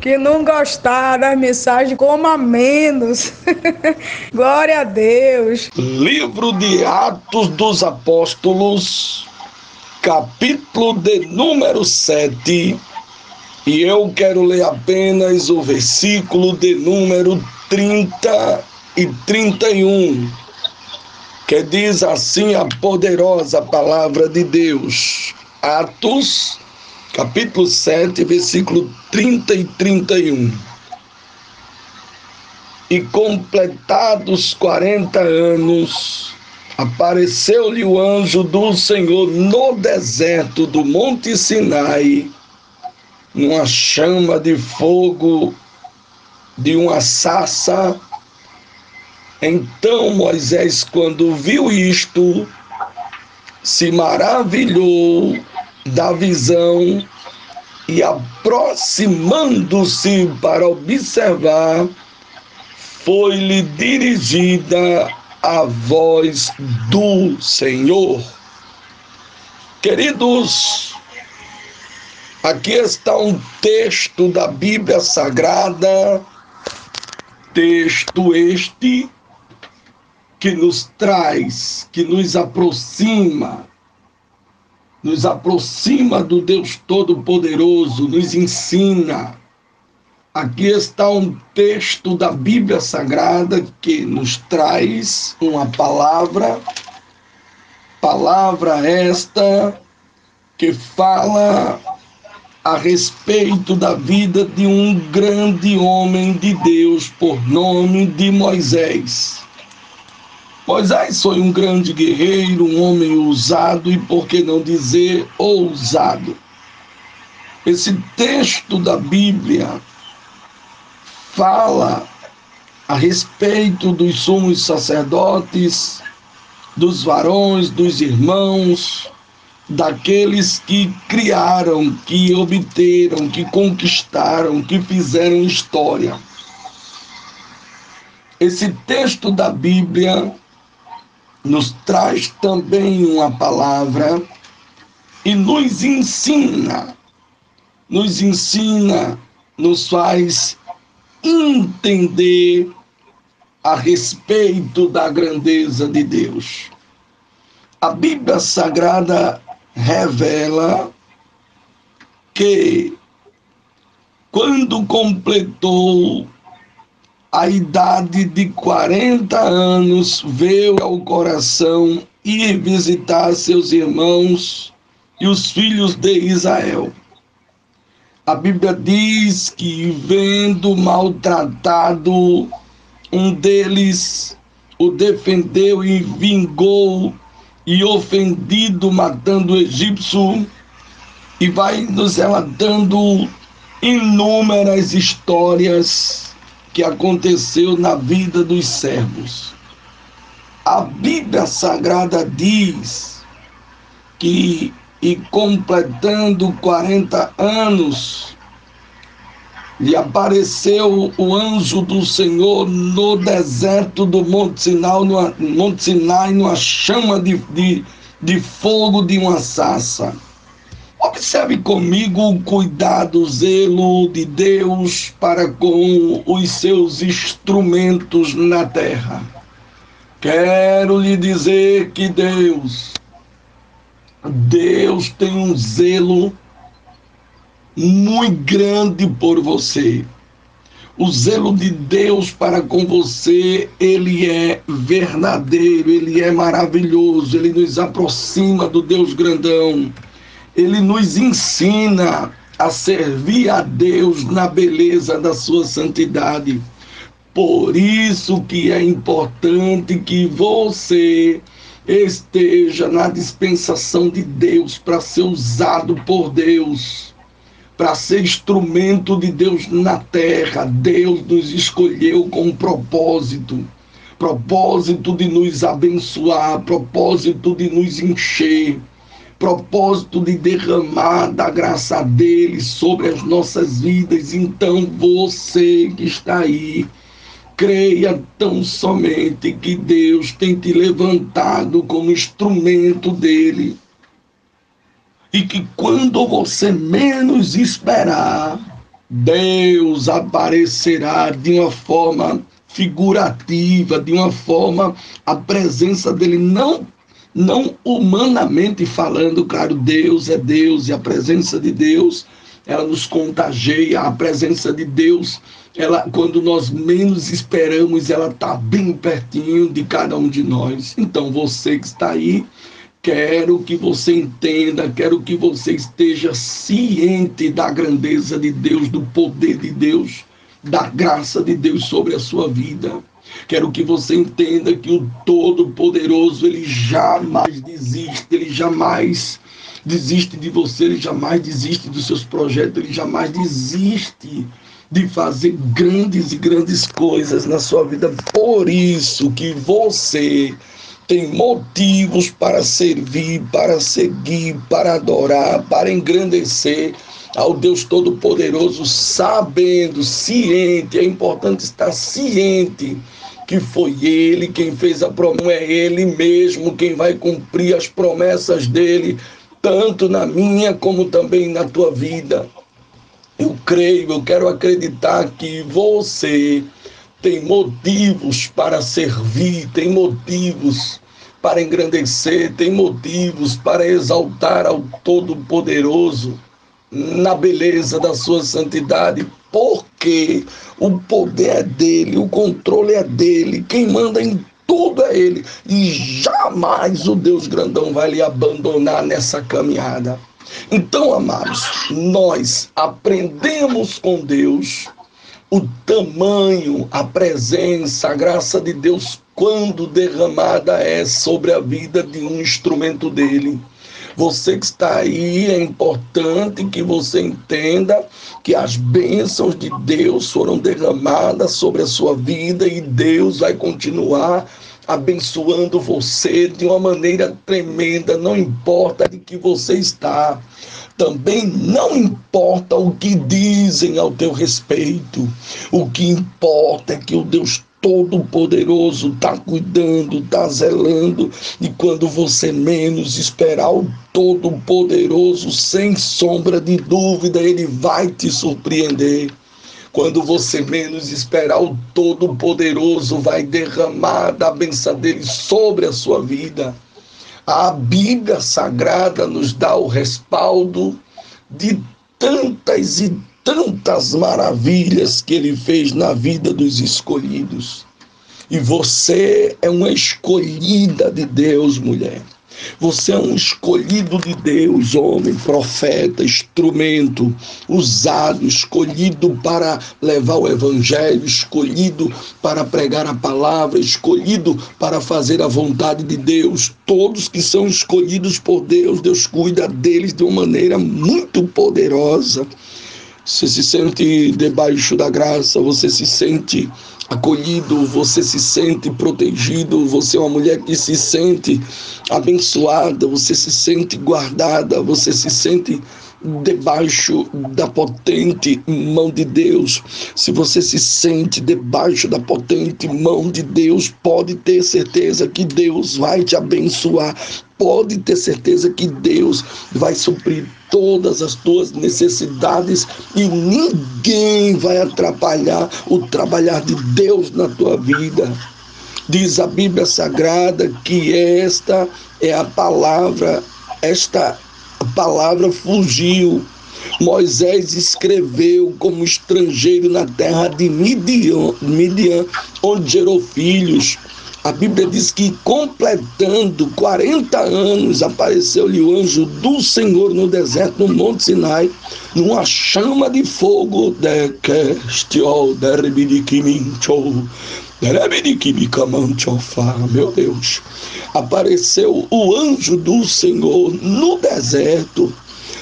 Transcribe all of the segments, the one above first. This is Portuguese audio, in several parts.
Que não gostar das mensagens, coma menos. Glória a Deus. Livro de Atos dos Apóstolos, capítulo de número 7. E eu quero ler apenas o versículo de número 30 e 31, que diz assim a poderosa palavra de Deus. Atos, capítulo 7, versículo 30 e 31. E completados 40 anos, apareceu-lhe o anjo do Senhor no deserto do Monte Sinai, numa chama de fogo de uma sarça. Então Moisés, quando viu isto, se maravilhou da visão e, aproximando-se para observar, foi-lhe dirigida a voz do Senhor. Queridos, aqui está um texto da Bíblia Sagrada, texto este que nos traz, que nos aproxima do Deus Todo-Poderoso, nos ensina. Aqui está um texto da Bíblia Sagrada que nos traz uma palavra esta que fala a respeito da vida de um grande homem de Deus por nome de Moisés. Moisés foi um grande guerreiro, um homem ousado e, por que não dizer, ousado. Esse texto da Bíblia fala a respeito dos sumos sacerdotes, dos varões, dos irmãos, daqueles que criaram, que obteram, que conquistaram, que fizeram história. Esse texto da Bíblia nos traz também uma palavra e nos ensina, nos faz entender a respeito da grandeza de Deus. A Bíblia Sagrada revela que, quando completou a idade de 40 anos, veio ao coração ir visitar seus irmãos e os filhos de Israel. A Bíblia diz que, vendo maltratado, um deles o defendeu e vingou, e ofendido, matando o egípcio, e vai nos relatando inúmeras histórias que aconteceu na vida dos servos. A Bíblia Sagrada diz que, e completando 40 anos, lhe apareceu o anjo do Senhor no deserto do Monte Sinai, numa chama de fogo de uma sarça. Observe comigo o cuidado, o zelo de Deus para com os seus instrumentos na terra. Quero lhe dizer que Deus tem um zelo muito grande por você. O zelo de Deus para com você, ele é verdadeiro, ele é maravilhoso, ele nos aproxima do Deus grandão. Ele nos ensina a servir a Deus na beleza da sua santidade. Por isso que é importante que você esteja na dispensação de Deus para ser usado por Deus, para ser instrumento de Deus na terra. Deus nos escolheu com um propósito de nos abençoar, propósito de nos encher, propósito de derramar da graça dele sobre as nossas vidas. Então você que está aí, creia tão somente que Deus tem te levantado como instrumento dele, e que quando você menos esperar, Deus aparecerá de uma forma figurativa, de uma forma, a presença dele não humanamente falando, claro, Deus é Deus e a presença de Deus, ela nos contagia, a presença de Deus, ela, quando nós menos esperamos, ela está bem pertinho de cada um de nós. Então, você que está aí, quero que você entenda, quero que você esteja ciente da grandeza de Deus, do poder de Deus, da graça de Deus sobre a sua vida. Quero que você entenda que o Todo-Poderoso, ele jamais desiste, ele jamais desiste de você, ele jamais desiste dos seus projetos, ele jamais desiste de fazer grandes e grandes coisas na sua vida. Por isso que você tem motivos para servir, para seguir, para adorar, para engrandecer ao Deus Todo-Poderoso, sabendo, ciente, é importante estar ciente que foi Ele quem fez a promessa, é Ele mesmo quem vai cumprir as promessas dEle, tanto na minha como também na tua vida. Eu creio, eu quero acreditar que você tem motivos para servir, tem motivos para engrandecer, tem motivos para exaltar ao Todo-Poderoso na beleza da sua santidade, porque o poder é dele, o controle é dele, quem manda em tudo é ele, e jamais o Deus grandão vai lhe abandonar nessa caminhada. Então, amados, nós aprendemos com Deus o tamanho, a presença, a graça de Deus quando derramada é sobre a vida de um instrumento dele. Você que está aí, é importante que você entenda que as bênçãos de Deus foram derramadas sobre a sua vida e Deus vai continuar abençoando você de uma maneira tremenda, não importa de que você está. Também não importa o que dizem ao teu respeito. O que importa é que o Deus Todo-Poderoso está cuidando, está zelando, e quando você menos esperar, o Todo-Poderoso, sem sombra de dúvida, ele vai te surpreender. Quando você menos esperar, o Todo-Poderoso vai derramar da bênção dele sobre a sua vida. A Bíblia Sagrada nos dá o respaldo de tantas e tantas maravilhas que ele fez na vida dos escolhidos. E você é uma escolhida de Deus, mulher. Você é um escolhido de Deus, homem, profeta, instrumento, usado, escolhido para levar o evangelho, escolhido para pregar a palavra, escolhido para fazer a vontade de Deus. Todos que são escolhidos por Deus, Deus cuida deles de uma maneira muito poderosa. Você se sente debaixo da graça, você se sente acolhido, você se sente protegido, você é uma mulher que se sente abençoada, você se sente guardada, você se sente debaixo da potente mão de Deus. Se você se sente debaixo da potente mão de Deus, pode ter certeza que Deus vai te abençoar, pode ter certeza que Deus vai suprir todas as tuas necessidades e ninguém vai atrapalhar o trabalhar de Deus na tua vida. Diz a Bíblia Sagrada que esta é a palavra, esta palavra fugiu. Moisés escreveu como estrangeiro na terra de Midian, onde gerou filhos. A Bíblia diz que, completando 40 anos, apareceu-lhe o anjo do Senhor no deserto, no Monte Sinai, numa chama de fogo. Meu Deus, apareceu o anjo do Senhor no deserto.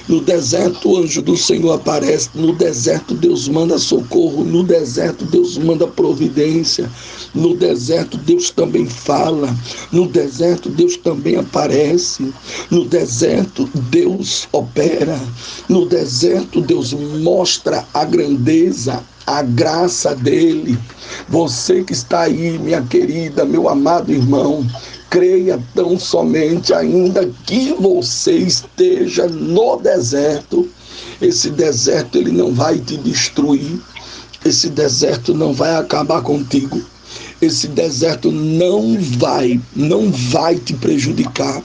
No deserto, o anjo do Senhor aparece. No deserto, Deus manda socorro. No deserto, Deus manda providência. No deserto, Deus também fala. No deserto, Deus também aparece. No deserto, Deus opera. No deserto, Deus mostra a grandeza, a graça dele. Você que está aí, minha querida, meu amado irmão, creia tão somente, ainda que você esteja no deserto, Esse deserto ele não vai te destruir. Esse deserto não vai acabar contigo. Esse deserto não vai te prejudicar.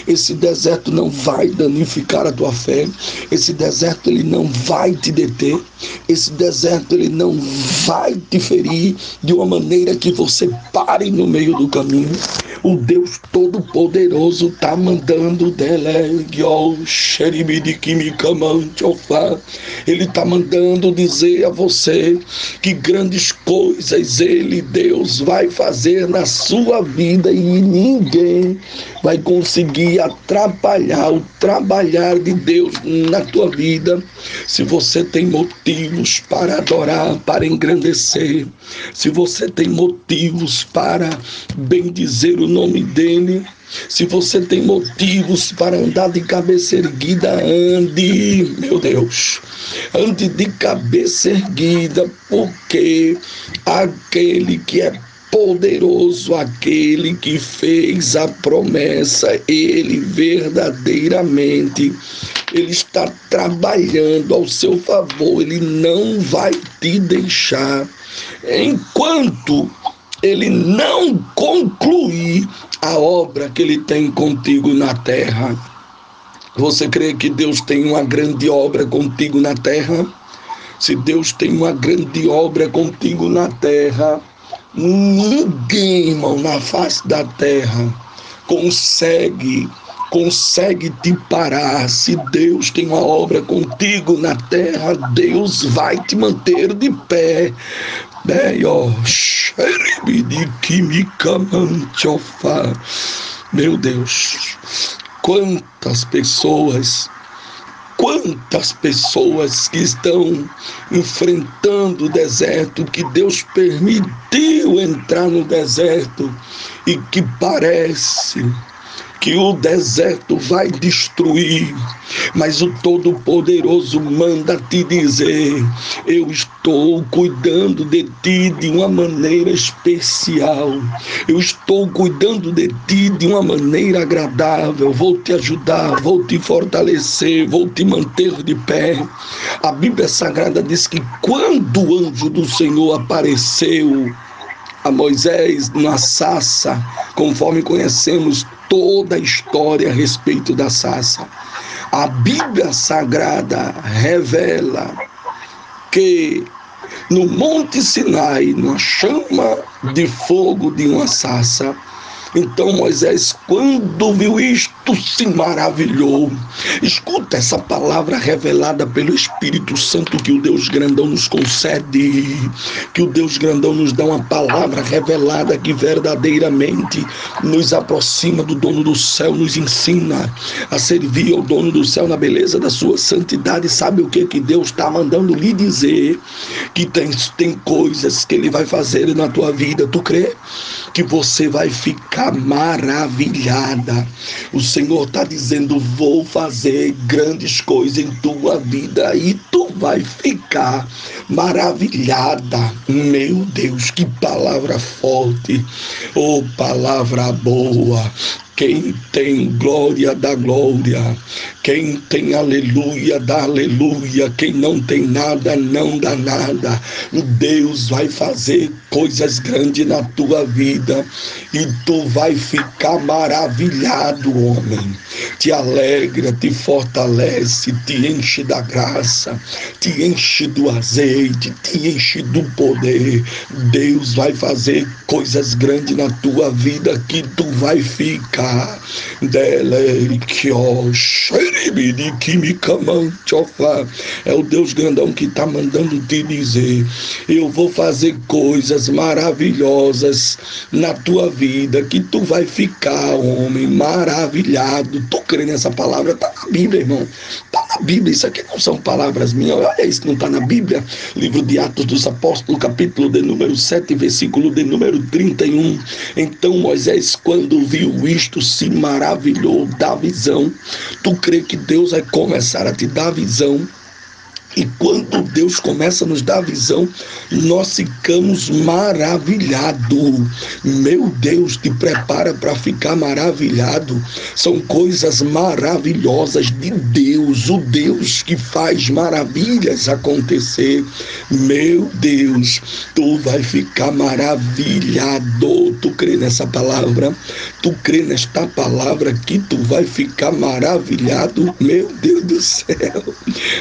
Esse deserto não vai danificar a tua fé. Esse deserto ele não vai te deter. Esse deserto ele não vai te ferir de uma maneira que você pare no meio do caminho. O Deus Todo-Poderoso está mandando Ele está mandando dizer a você que grandes coisas Ele, Deus, vai fazer na sua vida e ninguém vai conseguir atrapalhar o trabalhar de Deus na tua vida. Se você tem motivos para adorar, para engrandecer, se você tem motivos para bendizer o nome dele, se você tem motivos para andar de cabeça erguida, ande, meu Deus, ande de cabeça erguida, porque aquele que é poderoso, aquele que fez a promessa, ele verdadeiramente, ele está trabalhando ao seu favor, ele não vai te deixar enquanto ele não concluir a obra que ele tem contigo na terra. Você crê que Deus tem uma grande obra contigo na terra? Se Deus tem uma grande obra contigo na terra, ninguém, irmão, na face da terra consegue te parar. Se Deus tem uma obra contigo na terra, Deus vai te manter de pé. Meu Deus, quantas pessoas que estão enfrentando o deserto, que Deus permitiu entrar no deserto e que parece que o deserto vai destruir, mas o Todo-Poderoso manda te dizer: eu estou cuidando de ti de uma maneira especial, eu estou cuidando de ti de uma maneira agradável, vou te ajudar, vou te fortalecer, vou te manter de pé. A Bíblia Sagrada diz que quando o anjo do Senhor apareceu a Moisés na sarça, conforme conhecemos toda a história a respeito da sarça, a Bíblia Sagrada revela que no Monte Sinai, numa chama de fogo de uma sarça, então Moisés, quando viu isto, se maravilhou. Escuta essa palavra revelada pelo Espírito Santo que o Deus grandão nos concede, que o Deus grandão nos dá uma palavra revelada que verdadeiramente nos aproxima do dono do céu, nos ensina a servir ao dono do céu na beleza da sua santidade. Sabe o que Deus está mandando lhe dizer? Que tem coisas que ele vai fazer na tua vida. Tu crê que você vai ficar maravilhada? O Senhor está dizendo: vou fazer grandes coisas em tua vida e tu vai ficar maravilhada. Meu Deus, que palavra forte, oh, palavra boa. Quem tem glória dá glória, quem tem aleluia dá aleluia, quem não tem nada não dá nada. Deus vai fazer coisas grandes na tua vida e tu vai ficar maravilhado, homem. Te alegra, te fortalece, te enche da graça, te enche do azeite, te enche do poder. Deus vai fazer coisas grandes na tua vida que tu vai ficar. É o Deus grandão que está mandando te dizer: eu vou fazer coisas maravilhosas na tua vida que tu vai ficar, homem, maravilhado. Tu crê nessa palavra? Está na Bíblia, irmão. Está na Bíblia. Isso aqui não são palavras minhas. Olha isso que não está na Bíblia. Livro de Atos dos Apóstolos, capítulo de número 7, versículo de número 31. Então Moisés, quando viu isto, se maravilhou da visão. Tu crê que Deus vai começar a te dar visão E quando Deus começa a nos dar a visão, nós ficamos maravilhados. Meu Deus, te prepara para ficar maravilhado. São coisas maravilhosas de Deus, o Deus que faz maravilhas acontecer. Meu Deus, tu vai ficar maravilhado. Tu crê nessa palavra? Tu crê nesta palavra que tu vai ficar maravilhado? Meu Deus do céu.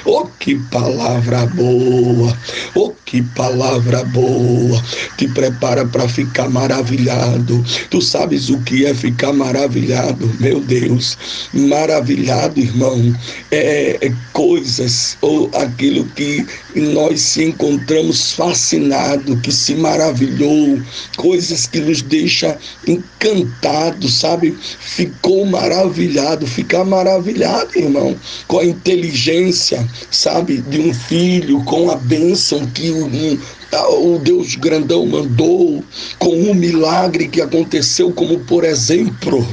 Oh, que palavra boa, oh, que palavra boa, te prepara para ficar maravilhado. Tu sabes o que é ficar maravilhado? Meu Deus, maravilhado, irmão, é coisas ou aquilo que nós se encontramos fascinado, que se maravilhou, coisas que nos deixa encantado, sabe? Ficou maravilhado, ficar maravilhado, irmão, com a inteligência, sabe, de um filho, com a bênção que o Deus grandão mandou, com um milagre que aconteceu, como por exemplo,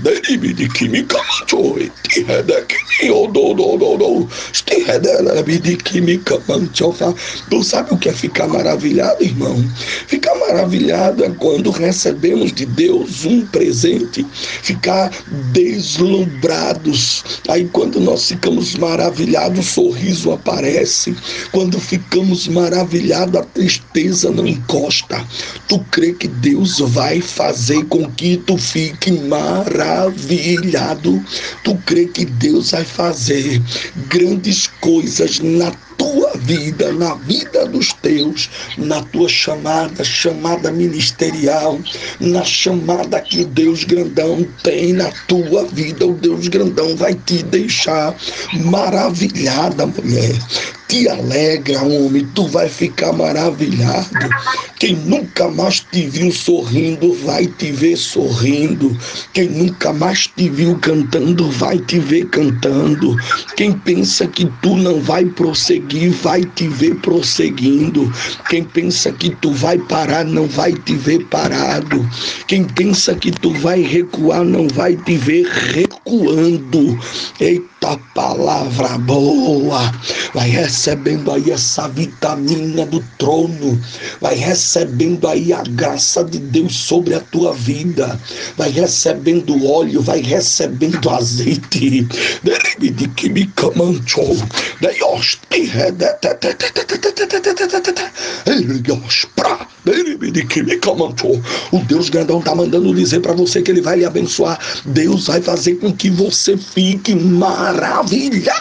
tu sabe o que é ficar maravilhado, irmão? Ficar maravilhado é quando recebemos de Deus um presente, ficar deslumbrados. Aí quando nós ficamos maravilhados, o sorriso aparece. Quando ficamos maravilhados, a tristeza não encosta. Tu crê que Deus vai fazer com que tu fique maravilhado? Tu crê que Deus vai fazer grandes coisas na tua vida, na vida dos teus, na tua chamada ministerial, na chamada que o Deus grandão tem na tua vida? O Deus grandão vai te deixar maravilhada, mulher. Te alegra, homem, tu vai ficar maravilhado. Quem nunca mais te viu sorrindo, vai te ver sorrindo. Quem nunca mais te viu cantando, vai te ver cantando. Quem pensa que tu não vai prosseguir, vai te ver prosseguindo. Quem pensa que tu vai parar, não vai te ver parado. Quem pensa que tu vai recuar, não vai te ver recuando. Eita palavra boa! Vai recebendo aí essa vitamina do trono, vai recebendo aí a graça de Deus sobre a tua vida, vai recebendo óleo, vai recebendo azeite. O Deus grandão está mandando dizer para você que ele vai lhe abençoar. Deus vai fazer com que você fique maravilhado.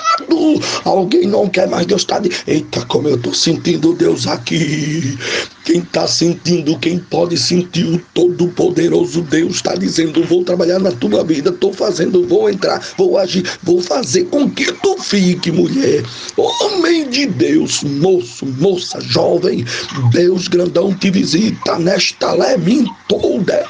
Alguém não quer mais Deus está dizendo, eita, como eu estou sentindo Deus aqui. Quem está sentindo, quem pode sentir, o Todo-Poderoso Deus está dizendo, vou trabalhar na tua vida, estou fazendo, vou entrar, vou agir, vou fazer com que tu fique, mulher, homem de Deus, moço, moça, jovem. Deus grandão te visita nesta toda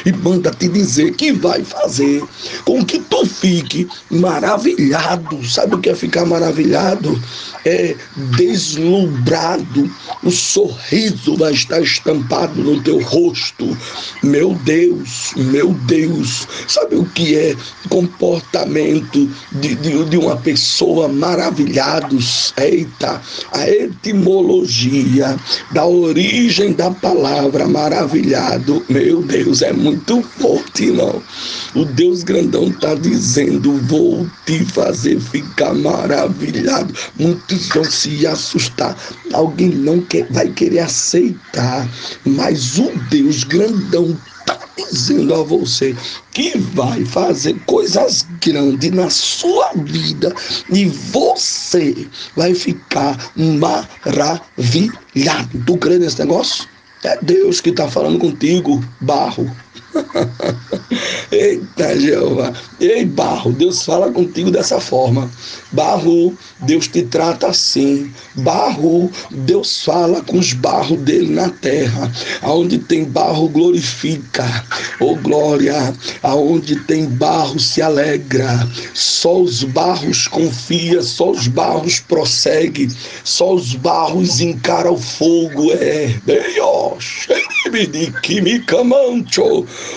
e manda te dizer que vai fazer com que tu fique maravilhado. Sabe o que é ficar maravilhado? É deslumbrado. O sorriso vai estar estampado no teu rosto. Meu Deus, meu Deus. Sabe o que é comportamento de uma pessoa maravilhados? Eita, a etimologia da origem da palavra maravilhado, meu Deus, é muito forte, não? O Deus grandão está dizendo, vou te fazer ficar maravilhado. Muitos vão se assustar, alguém não vai querer aceitar, mas o Deus grandão está dizendo a você que vai fazer coisas grandes na sua vida e você vai ficar maravilhado. Tu crê nesse negócio? É Deus que está falando contigo, barro. Eita, Jeová. Ei, barro, Deus fala contigo dessa forma. Barro, Deus te trata assim. Barro, Deus fala com os barros dele na terra. Aonde tem barro, glorifica. Oh, glória. Aonde tem barro, se alegra. Só os barros confia, só os barros prossegue. Só os barros encara o fogo. Deus.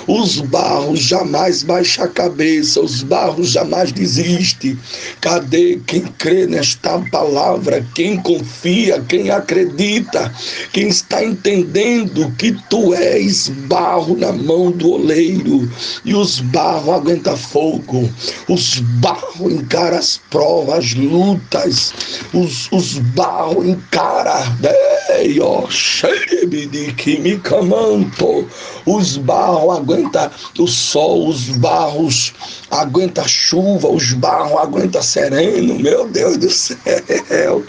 Os barros jamais baixam a cabeça, os barros jamais desistem. Cadê quem crê nesta palavra? Quem confia, quem acredita, quem está entendendo que tu és barro na mão do oleiro e os barros aguentam fogo, os barros encaram as provas, as lutas, os barros encaram, os barros aguentam o sol, os barros aguentam a chuva, os barros aguentam sereno, meu Deus do céu,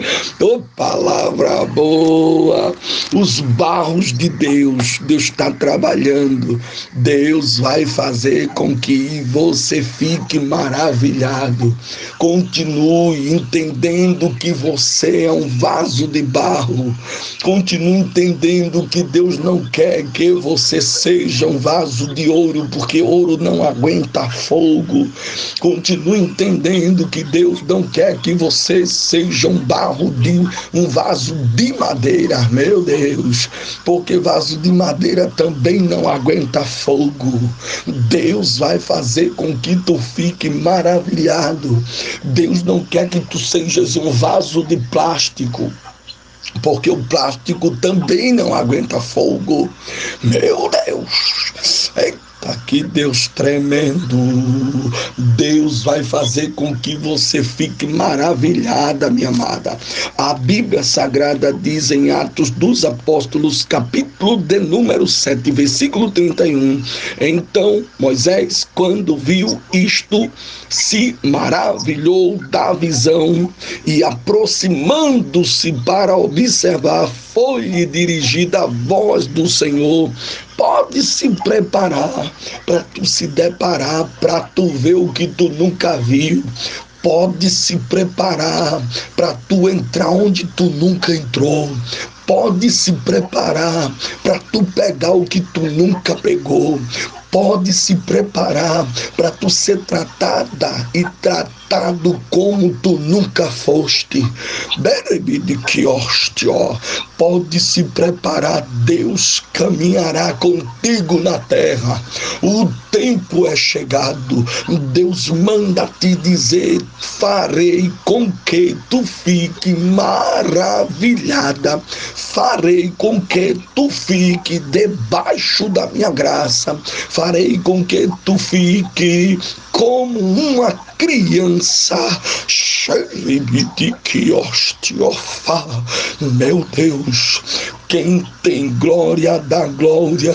palavra boa, os barros de Deus está trabalhando, Deus vai fazer com que você fique maravilhado, continue entendendo que você é um vaso de barro, continue entendendo que Deus não quer que você seja um vaso de ouro, porque ouro não aguenta fogo, continue entendendo que Deus não quer que você seja um vaso de madeira, meu Deus, porque vaso de madeira também não aguenta fogo. Deus vai fazer com que tu fique maravilhado. Deus não quer que tu sejas um vaso de plástico, porque o plástico também não aguenta fogo. Meu Deus, que Deus tremendo. Deus vai fazer com que você fique maravilhada, minha amada. A Bíblia Sagrada diz em Atos dos Apóstolos, capítulo de número 7, versículo 31. Então Moisés, quando viu isto, se maravilhou da visão e, aproximando-se para observar, foi-lhe dirigida a voz do Senhor: pode se preparar para tu se deparar, para tu ver o que tu nunca viu. Pode se preparar para tu entrar onde tu nunca entrou. Pode se preparar para tu pegar o que tu nunca pegou. Pode se preparar para tu ser tratada e tratado como tu nunca foste. Pode se preparar, Deus caminhará contigo na terra. O tempo é chegado. Deus manda te dizer: farei com que tu fique maravilhada. Farei com que tu fique debaixo da minha graça. Farei com que tu fique como uma criança. Meu Deus, quem tem glória dá glória,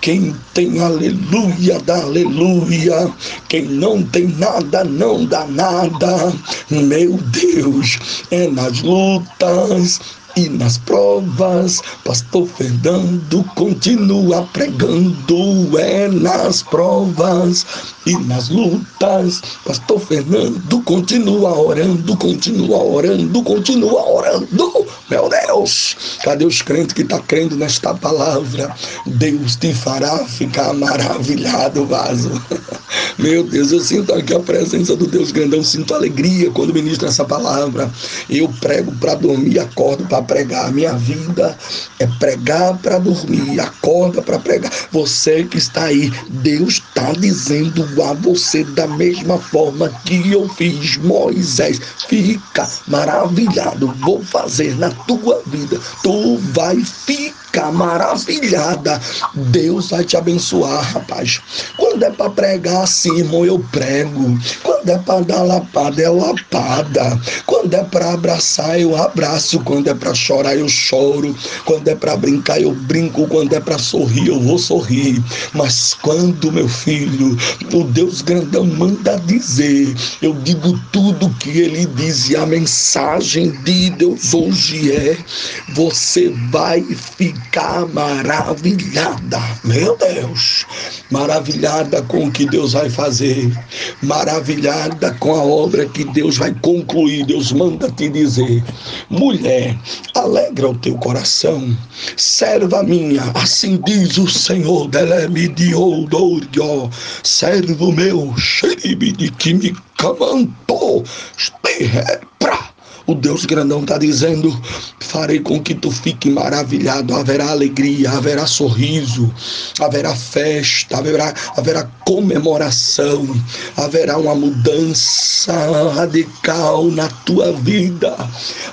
quem tem aleluia dá aleluia, quem não tem nada não dá nada. Meu Deus, é nas lutas e nas provas, pastor Fernando continua pregando. É nas provas e nas lutas, pastor Fernando continua orando, continua orando, continua orando. Meu Deus, cadê os crentes que estão crendo nesta palavra? Deus te fará ficar maravilhado, vaso. Meu Deus, eu sinto aqui a presença do Deus grandão, sinto alegria quando ministro essa palavra. Eu prego para dormir, acordo para pregar. A minha vida é pregar para dormir, acorda para pregar. Você que está aí, Deus está dizendo a você da mesma forma que eu fiz. Moisés, fica maravilhado, vou fazer na tua vida, tu vai ficar maravilhada. Deus vai te abençoar, rapaz. Quando é para pregar assim, irmão, eu prego. Quando é para dar lapada, é lapada. Quando é para abraçar, eu abraço. Quando é para chorar, eu choro. Quando é para brincar, eu brinco. Quando é para sorrir, eu vou sorrir. Mas quando, meu filho, o Deus grandão manda dizer, eu digo tudo que ele diz. E a mensagem de Deus hoje é: você vai ficar maravilhada. Meu Deus, maravilhada com o que Deus vai fazer, maravilhada com a obra que Deus vai concluir. Deus manda te dizer: mulher, alegra o teu coração, serva minha, assim diz o Senhor, servo meu, que me camantou, O Deus grandão está dizendo: farei com que tu fique maravilhado. Haverá alegria, haverá sorriso, haverá festa, haverá comemoração, haverá uma mudança radical na tua vida.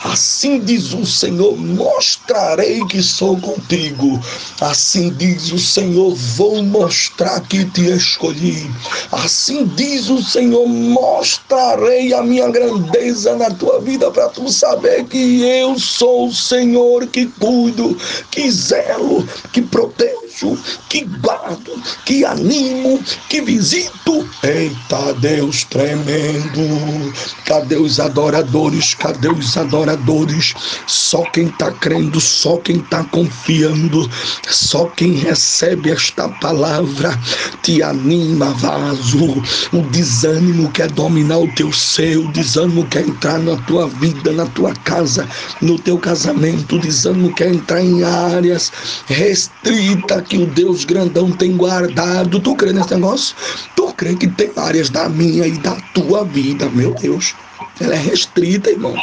Assim diz o Senhor: mostrarei que sou contigo. Assim diz o Senhor: vou mostrar que te escolhi. Assim diz o Senhor: mostrarei a minha grandeza na tua vida, para tu saber que eu sou o Senhor que cuido, que zelo, que protejo, que guardo, que animo, que visito. Eita Deus tremendo! Cadê os adoradores? Cadê os adoradores? Só quem está crendo, só quem está confiando, só quem recebe esta palavra te anima, vaso. O desânimo quer dominar o teu ser, o desânimo quer entrar na tua vida, na tua casa, no teu casamento. O desânimo quer entrar em áreas restritas que o Deus grandão tem guardado. Tu crê nesse negócio? Tu crê que tem áreas da minha e da tua vida, meu Deus? Ela é restrita, irmão.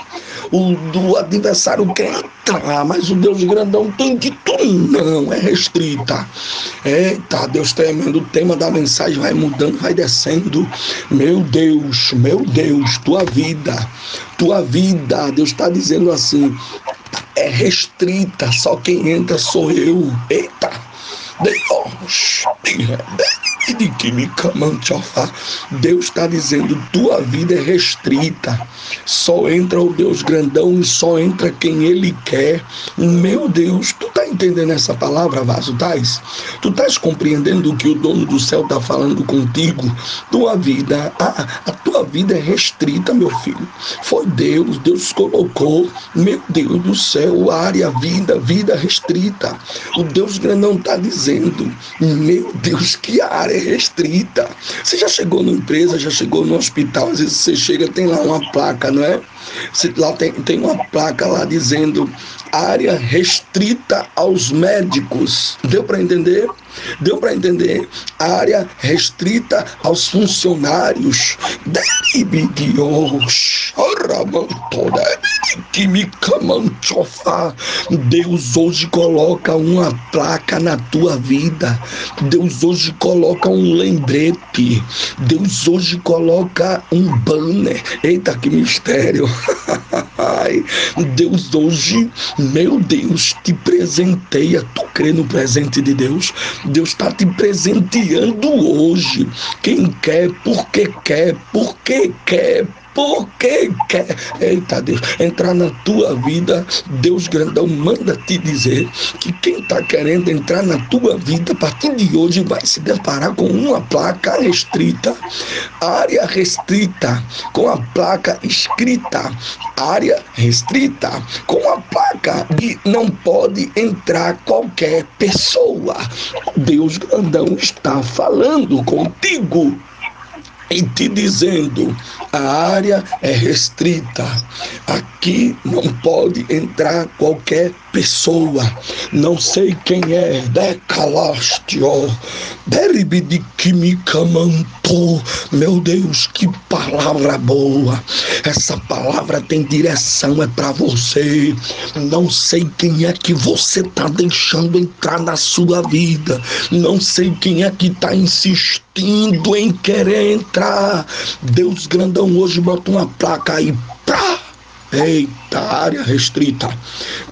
O do adversário quer entrar, mas o Deus grandão tem de tudo. Não, é restrita. Eita, Deus tremendo. O tema da mensagem vai mudando, vai descendo. Meu Deus, tua vida, Deus está dizendo assim: é restrita, só quem entra sou eu. Eita, Deus, Deus está dizendo: tua vida é restrita, só entra o Deus grandão e só entra quem Ele quer. Meu Deus, tu tá entendendo essa palavra, vaso? Tu estás compreendendo o que o dono do céu está falando contigo? Tua vida, a tua vida é restrita, meu filho. Foi Deus colocou, meu Deus do céu, área, vida restrita. O Deus grandão está dizendo: meu Deus, que área restrita. Você já chegou numa empresa, já chegou no hospital, às vezes você chega, tem lá uma placa, não é? Lá tem uma placa lá dizendo: área restrita aos médicos. Deu para entender? Deu para entender? Área restrita aos funcionários. Deus hoje coloca uma placa na tua vida. Deus hoje coloca um lembrete. Deus hoje coloca um banner. Eita, que mistério! Deus hoje, meu Deus, te presenteia. Tu crê no presente de Deus? Deus está te presenteando hoje. Quem quer, porque quer, porque quer. Porque quer, eita Deus, entrar na tua vida. Deus grandão manda te dizer que quem está querendo entrar na tua vida, a partir de hoje vai se deparar com uma placa restrita, área restrita, com a placa escrita, área restrita, com a placa de não pode entrar qualquer pessoa. Deus grandão está falando contigo e te dizendo: a área é restrita, aqui não pode entrar qualquer pessoa. Não sei quem é, decalastio, deribidikimicamanto. Meu Deus, que palavra boa. Essa palavra tem direção, é para você. Não sei quem é que você está deixando entrar na sua vida. Não sei quem é que está insistindo em querer entrar. Deus grandão hoje bota uma placa aí. Eita, área restrita.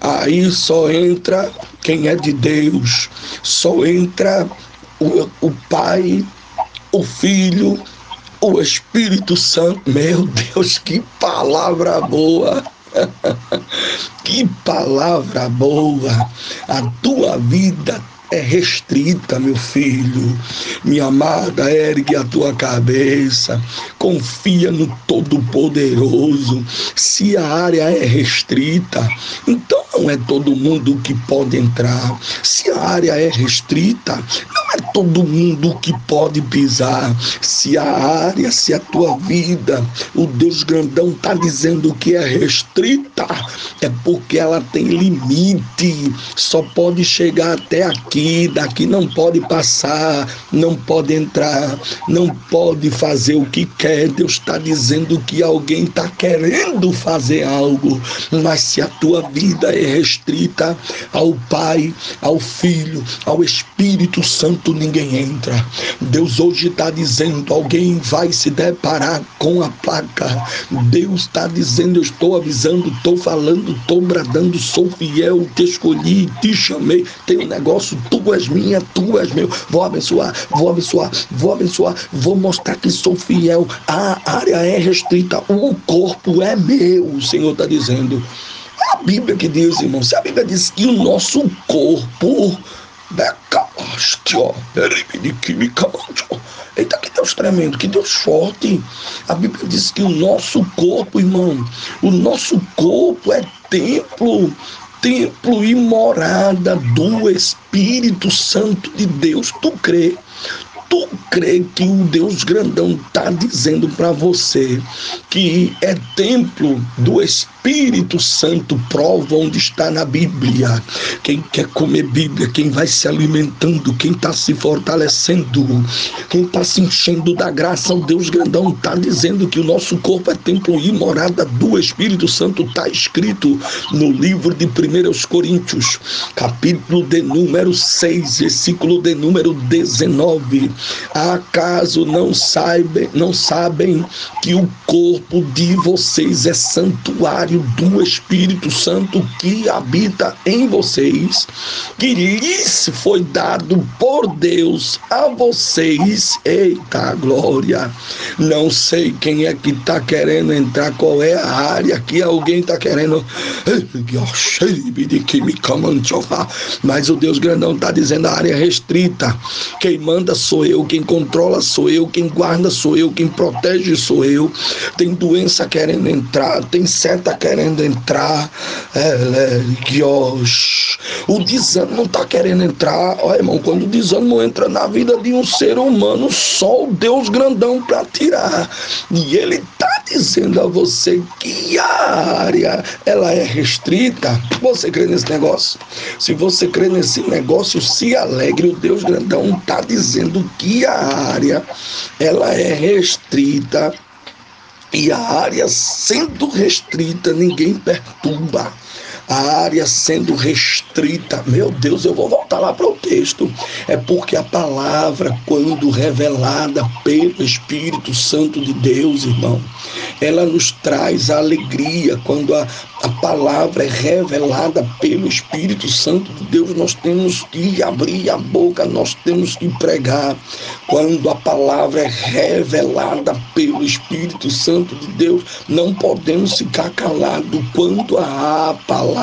Aí só entra quem é de Deus. Só entra o Pai, o Filho, o Espírito Santo. Meu Deus, que palavra boa. Que palavra boa. A tua vida é restrita, meu filho. Minha amada, ergue a tua cabeça, confia no Todo-Poderoso. Se a área é restrita, então não é todo mundo que pode entrar. Se a área é restrita, não é todo mundo que pode pisar. Se a tua vida, o Deus grandão está dizendo que é restrita, é porque ela tem limite. Só pode chegar até aqui, daqui não pode passar, não pode entrar, não pode fazer o que quer. Deus está dizendo que alguém está querendo fazer algo, mas se a tua vida é restrita ao Pai, ao Filho, ao Espírito Santo, ninguém entra. Deus hoje está dizendo, alguém vai se deparar com a placa. Deus está dizendo, eu estou avisando, estou falando, estou bradando, sou fiel, te escolhi, te chamei, tem um negócio, tu és minha, tu és meu, vou abençoar, vou abençoar, vou abençoar, vou mostrar que sou fiel. A área é restrita, o corpo é meu, o Senhor está dizendo. É a Bíblia que diz, irmão. Se a Bíblia diz que o nosso corpo, eita, que Deus tremendo, que Deus forte. A Bíblia diz que o nosso corpo, irmão, o nosso corpo é templo e morada do Espírito Santo de Deus. Tu crê? Tu crê que o Deus grandão está dizendo para você que é templo do Espírito Santo? Prova onde está na Bíblia. Quem quer comer Bíblia, quem vai se alimentando, quem está se fortalecendo, quem está se enchendo da graça, o Deus grandão está dizendo que o nosso corpo é templo e morada do Espírito Santo. Está escrito no livro de 1 Coríntios, capítulo de número 6, versículo de número 19. Acaso não sabem que o corpo de vocês é santuário do Espírito Santo que habita em vocês, que lhes foi dado por Deus a vocês? Eita glória! Não sei quem é que está querendo entrar, qual é a área que alguém está querendo, mas o Deus grandão está dizendo a área restrita. Quem manda sou eu, quem controla sou eu, quem guarda sou eu, quem protege sou eu. Tem doença querendo entrar, tem seta querendo entrar, o desânimo está querendo entrar. Olha, irmão, quando o desânimo entra na vida de um ser humano, só o Deus grandão para tirar. E ele está dizendo a você que a área ela é restrita. Você crê nesse negócio? Se você crê nesse negócio, se alegre. O Deus grandão está dizendo que a área ela é restrita, e a área sendo restrita ninguém perturba. A área sendo restrita, meu Deus, eu vou voltar lá para o texto. É porque a palavra, quando revelada pelo Espírito Santo de Deus, irmão, ela nos traz a alegria. Quando a palavra é revelada pelo Espírito Santo de Deus, nós temos que abrir a boca, nós temos que pregar. Quando a palavra é revelada pelo Espírito Santo de Deus, não podemos ficar calados. Quando a palavra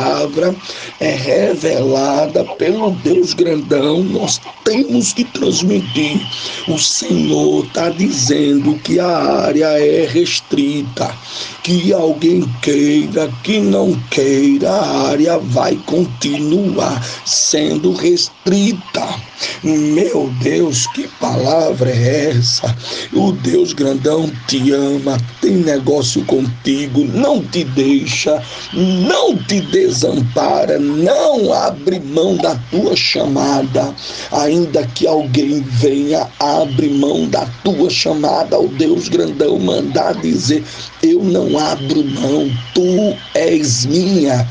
é revelada pelo Deus grandão, nós temos que transmitir. O Senhor está dizendo que a área é restrita, que alguém queira, que não queira, a área vai continuar sendo restrita. Meu Deus, que palavra é essa? O Deus grandão te ama, tem negócio contigo, não te deixa, não te desampara, não abre mão da tua chamada. Ainda que alguém venha, abre mão da tua chamada. O Deus grandão mandar dizer, eu não abro mão, tu és minha.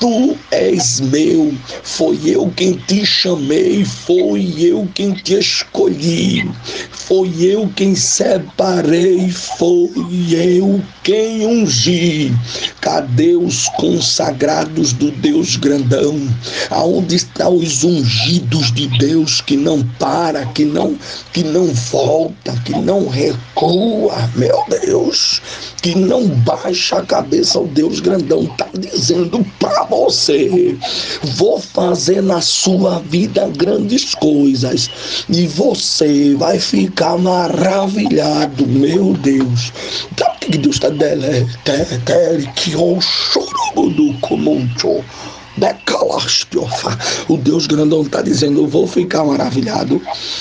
Tu és meu, foi eu quem te chamei, foi eu quem te escolhi, foi eu quem separei, foi eu quem ungi. Cadê os consagrados do Deus grandão? Aonde estão os ungidos de Deus que não para, que não volta, que não recua, meu Deus, que não baixa a cabeça? O Deus grandão está dizendo para você, vou fazer na sua vida grandes coisas e você vai ficar maravilhado, meu Deus. Sabe o que Deus está dele? Que o choro do comuncho. O Deus grandão está dizendo: eu vou ficar maravilhado.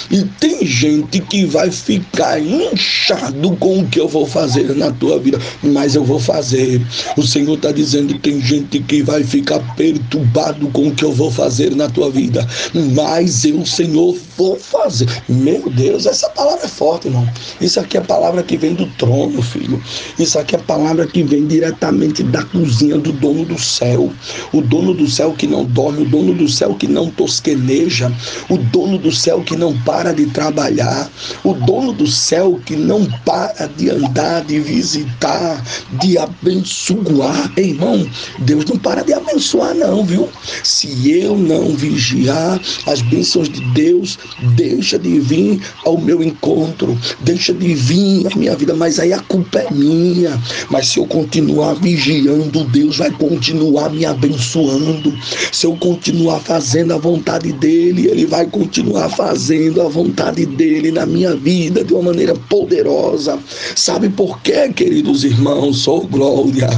E tem gente que vai ficar inchado com o que eu vou fazer na tua vida, mas eu vou fazer. O Senhor está dizendo: tem gente que vai ficar perturbado com o que eu vou fazer na tua vida, mas eu, Senhor, vou fazer. Meu Deus, essa palavra é forte, irmão. Isso aqui é palavra que vem do trono, filho. Isso aqui é palavra que vem diretamente da cozinha do dono do céu. O dono do céu que não dorme, o dono do céu que não tosqueneja, o dono do céu que não para de trabalhar, o dono do céu que não para de andar, de visitar, de abençoar. Ei, irmão, Deus não para de abençoar não, viu? Se eu não vigiar, as bênçãos de Deus deixa de vir ao meu encontro, deixa de vir à minha vida, mas aí a culpa é minha. Mas se eu continuar vigiando, Deus vai continuar me abençoando. Se eu continuar fazendo a vontade dele, ele vai continuar fazendo a vontade dele na minha vida de uma maneira poderosa. Sabe por quê, queridos irmãos? Sou glória.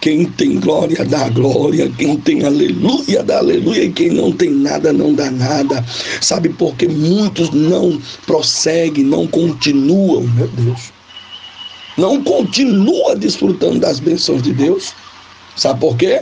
Quem tem glória dá glória, quem tem aleluia dá aleluia, e quem não tem nada não dá nada. Sabe por que muitos não prosseguem, não continuam, meu Deus, não continua desfrutando das bênçãos de Deus? Sabe por quê?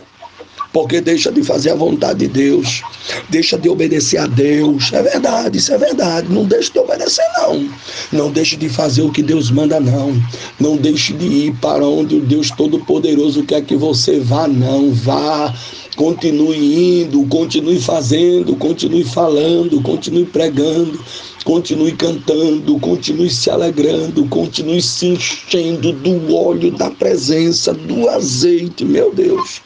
Porque deixa de fazer a vontade de Deus, deixa de obedecer a Deus. É verdade, isso é verdade. Não deixe de obedecer, não. Não deixe de fazer o que Deus manda, não. Não deixe de ir para onde o Deus Todo-Poderoso quer que você vá, não. Vá, continue indo, continue fazendo, continue falando, continue pregando, continue cantando, continue se alegrando, continue se enchendo do óleo da presença, do azeite, meu Deus.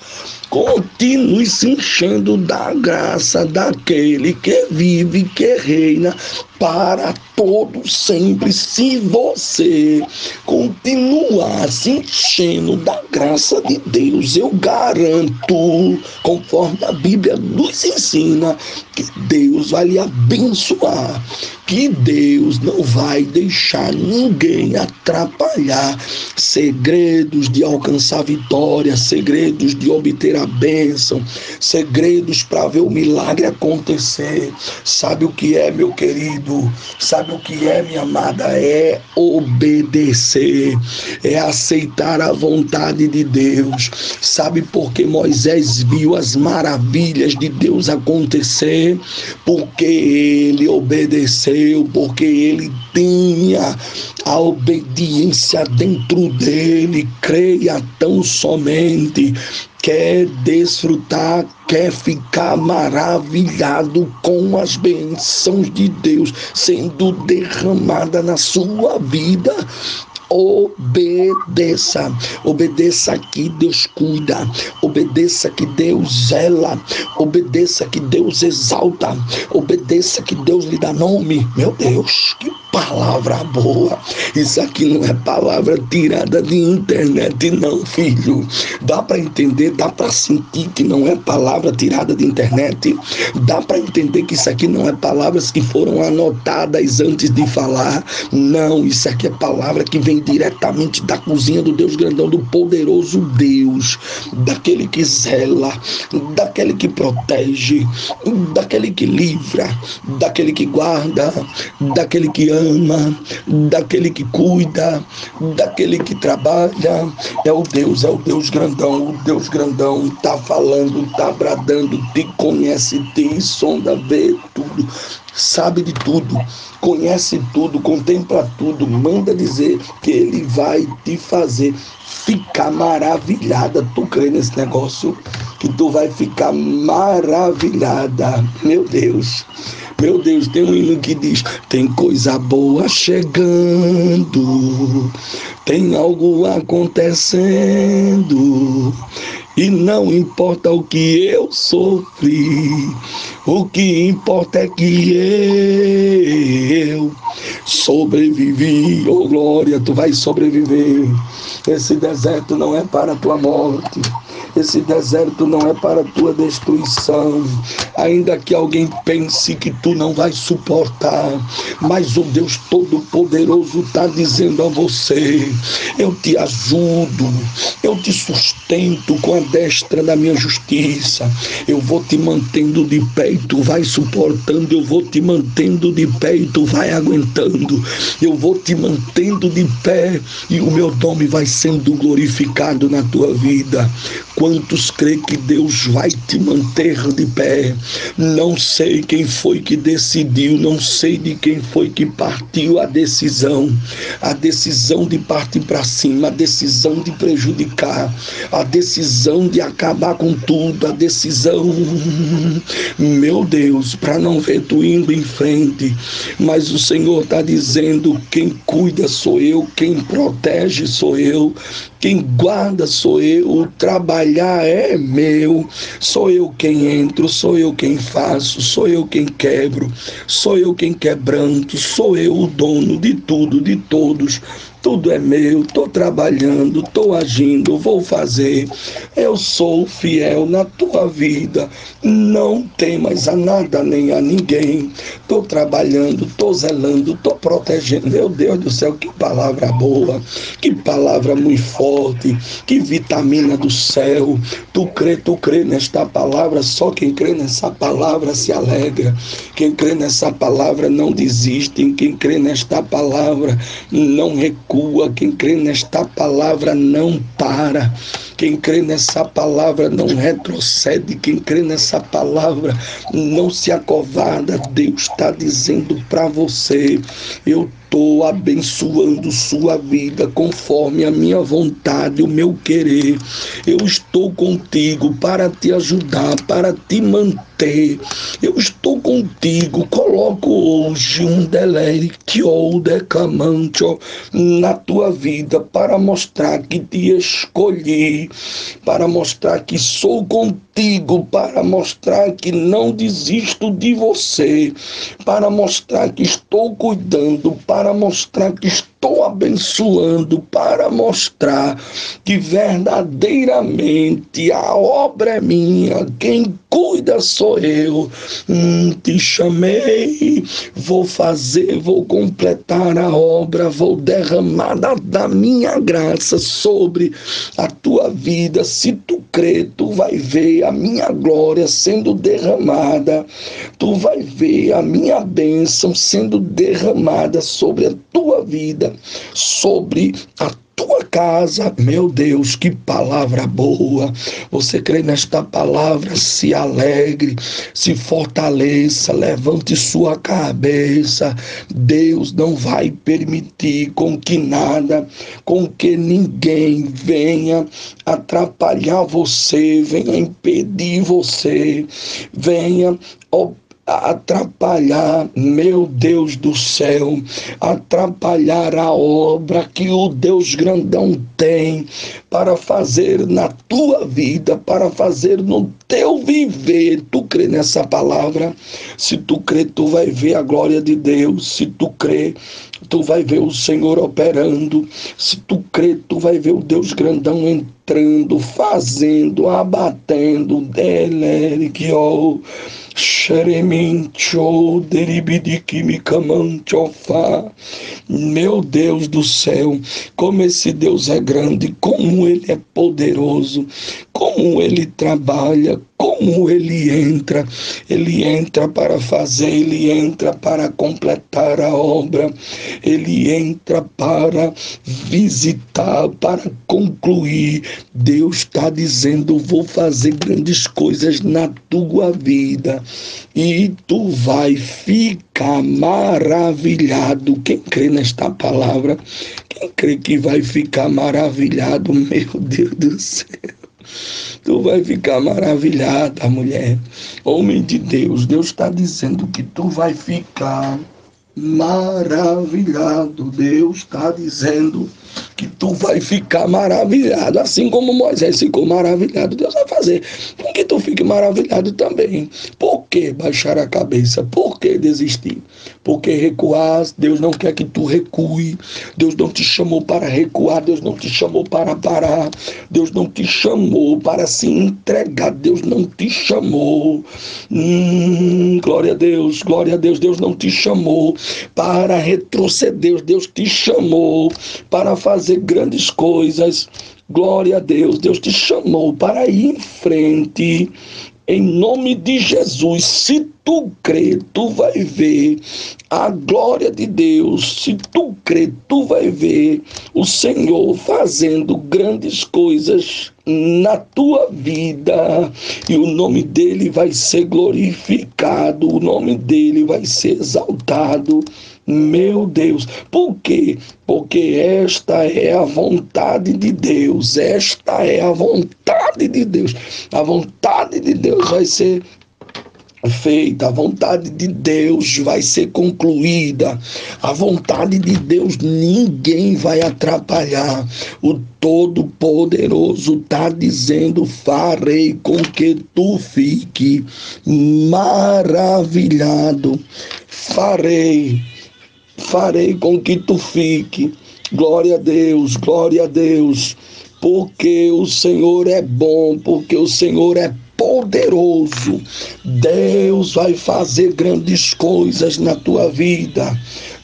Continue se enchendo da graça daquele que vive, que reina para todo sempre. Se você continuar se enchendo da graça de Deus, eu garanto, conforme a Bíblia nos ensina, que Deus vai lhe abençoar, que Deus não vai deixar ninguém atrapalhar segredos de alcançar vitória, segredos de obter a bênção, segredos para ver o milagre acontecer. Sabe o que é, meu querido? Sabe o que é, minha amada? É obedecer, é aceitar a vontade de Deus. Sabe por que Moisés viu as maravilhas de Deus acontecer? Porque ele obedeceu, porque ele tinha a obediência dentro dele. Creia tão somente. Quer desfrutar, quer ficar maravilhado com as bênçãos de Deus sendo derramada na sua vida. Obedeça, obedeça que Deus cuida, obedeça que Deus zela, obedeça que Deus exalta, obedeça que Deus lhe dá nome. Meu Deus, que palavra boa! Isso aqui não é palavra tirada de internet, não, filho. Dá para entender, dá para sentir que não é palavra tirada de internet. Dá para entender que isso aqui não é palavras que foram anotadas antes de falar. Não, isso aqui é palavra que vem diretamente da cozinha do Deus grandão, do poderoso Deus, daquele que zela, daquele que protege, daquele que livra, daquele que guarda, daquele que ama, daquele que cuida, daquele que trabalha. É o Deus grandão. O Deus grandão está falando, está bradando, te conhece, te sonda, vê tudo, sabe de tudo, conhece tudo, contempla tudo. Manda dizer que ele vai te fazer ficar maravilhada. Tu crê nesse negócio? Que tu vai ficar maravilhada. Meu Deus, tem um hino que diz: tem coisa boa chegando, tem algo acontecendo, e não importa o que eu sofri, o que importa é que eu sobrevivi. Oh glória, tu vai sobreviver. Esse deserto não é para a tua morte. Esse deserto não é para a tua destruição. Ainda que alguém pense que tu não vai suportar, mas o Deus Todo-Poderoso está dizendo a você: eu te ajudo, eu te sustento com a destra da minha justiça. Eu vou te mantendo de pé e tu vai suportando. Eu vou te mantendo de pé e tu vai aguentando. Eu vou te mantendo de pé e o meu nome vai sendo glorificado na tua vida. Quantos creem que Deus vai te manter de pé? Não sei quem foi que decidiu, não sei de quem foi que partiu a decisão de partir para cima, a decisão de prejudicar, a decisão de acabar com tudo, a decisão, meu Deus, para não ver tu indo em frente. Mas o Senhor está dizendo: quem cuida sou eu, quem protege sou eu, quem guarda sou eu, o trabalhar é meu, sou eu quem entro, sou eu quem faço, sou eu quem quebro, sou eu quem quebranto, sou eu o dono de tudo, de todos. Tudo é meu, estou trabalhando, estou agindo, vou fazer. Eu sou fiel na tua vida, não temas a nada nem a ninguém. Estou trabalhando, estou zelando, estou protegendo. Meu Deus do céu, que palavra boa, que palavra muito forte, que vitamina do céu. Tu crê nesta palavra, só quem crê nessa palavra se alegra. Quem crê nessa palavra não desiste, quem crê nesta palavra não recua. Quem crê nesta palavra não para. Quem crê nessa palavra não retrocede. Quem crê nessa palavra não se acovarda. Deus está dizendo para você: eu estou abençoando sua vida conforme a minha vontade, o meu querer. Eu estou contigo para te ajudar, para te manter. Eu estou contigo. Coloco hoje um delete ou decamante na tua vida para mostrar que te escolhi, para mostrar que sou contigo, para mostrar que não desisto de você, para mostrar que estou cuidando, para mostrar que estou abençoando, para mostrar que verdadeiramente a obra é minha, quem cuida sou eu. Te chamei, vou fazer, vou completar a obra, vou derramar da minha graça sobre a tua vida. Se tu crer, tu vai ver a minha glória sendo derramada, tu vai ver a minha bênção sendo derramada sobre a tua vida, sobre a tua casa. Meu Deus, que palavra boa. Você crê nesta palavra, se alegre, se fortaleça, levante sua cabeça. Deus não vai permitir com que nada, com que ninguém venha atrapalhar você, venha impedir você, venha atrapalhar, meu Deus do céu, atrapalhar a obra que o Deus grandão tem para fazer na tua vida, para fazer no teu viver. Tu crê nessa palavra? Se tu crê, tu vai ver a glória de Deus. Se tu crê, tu vai ver o Senhor operando. Se tu crê, tu vai ver o Deus grandão entrando, fazendo, abatendo, deleriquio, xeremincho, deribidikimicamanchofá. Meu Deus do céu, como esse Deus é grande, como Ele é poderoso, como Ele trabalha, como Ele entra para fazer, Ele entra para completar a obra, Ele entra para visitar, para concluir. Deus está dizendo: vou fazer grandes coisas na tua vida e tu vai ficar maravilhado. Quem crê nesta palavra, quem crê que vai ficar maravilhado, meu Deus do céu. Tu vai ficar maravilhada, mulher. Homem de Deus, Deus está dizendo que tu vai ficar maravilhado. Deus está dizendo que tu vai ficar maravilhado. Assim como Moisés ficou maravilhado, Deus vai fazer com que tu fique maravilhado também. Por quê? que baixar a cabeça? Por que desistir? Porque recuar, Deus não quer que tu recue. Deus não te chamou para recuar, Deus não te chamou para parar, Deus não te chamou para se entregar, Deus não te chamou. Glória a Deus, Deus não te chamou para retroceder, Deus te chamou para fazer grandes coisas. Glória a Deus, Deus te chamou para ir em frente. Em nome de Jesus, se tu crer, tu vai ver a glória de Deus. Se tu crer, tu vai ver o Senhor fazendo grandes coisas na tua vida. E o nome dele vai ser glorificado, o nome dele vai ser exaltado. Meu Deus, por quê? Porque esta é a vontade de Deus, esta é a vontade de Deus. A vontade de Deus vai ser feita, a vontade de Deus vai ser concluída, a vontade de Deus ninguém vai atrapalhar. O Todo-Poderoso está dizendo: farei com que tu fique maravilhado, farei com que tu fique. Glória a Deus, porque o Senhor é bom, porque o Senhor é poderoso. Deus vai fazer grandes coisas na tua vida.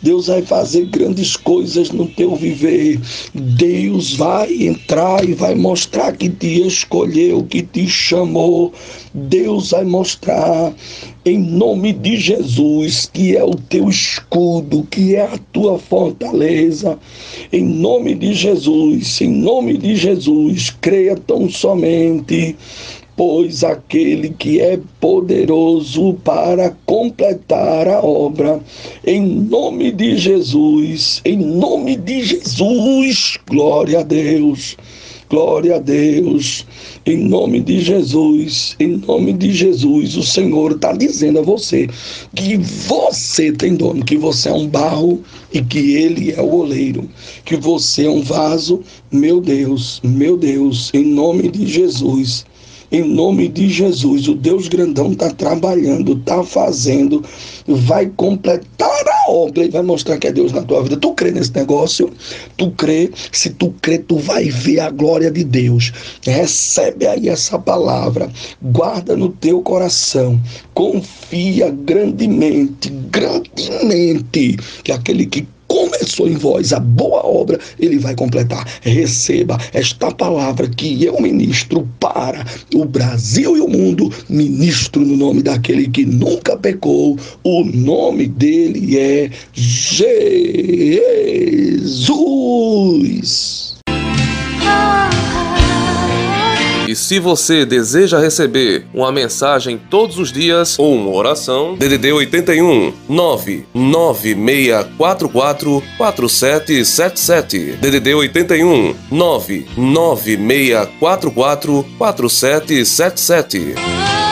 Deus vai fazer grandes coisas no teu viver. Deus vai entrar e vai mostrar que te escolheu, que te chamou. Deus vai mostrar, em nome de Jesus, que é o teu escudo, que é a tua fortaleza. Em nome de Jesus, creia tão somente, pois aquele que é poderoso para completar a obra. Em nome de Jesus, glória a Deus, em nome de Jesus, o Senhor está dizendo a você que você tem dono, que você é um barro e que ele é o oleiro, que você é um vaso. Meu Deus, em nome de Jesus, o Deus grandão está trabalhando, está fazendo, vai completar a obra e vai mostrar que é Deus na tua vida. Tu crê nesse negócio? Tu crê? Se tu crê, tu vai ver a glória de Deus. Recebe aí essa palavra, guarda no teu coração, confia grandemente, que aquele que começou em vós a boa obra, ele vai completar. Receba esta palavra que eu ministro para o Brasil e o mundo, ministro no nome daquele que nunca pecou. O nome dele é Jesus. E se você deseja receber uma mensagem todos os dias ou uma oração, DDD 81 99644 4777. DDD 81 99644 4777.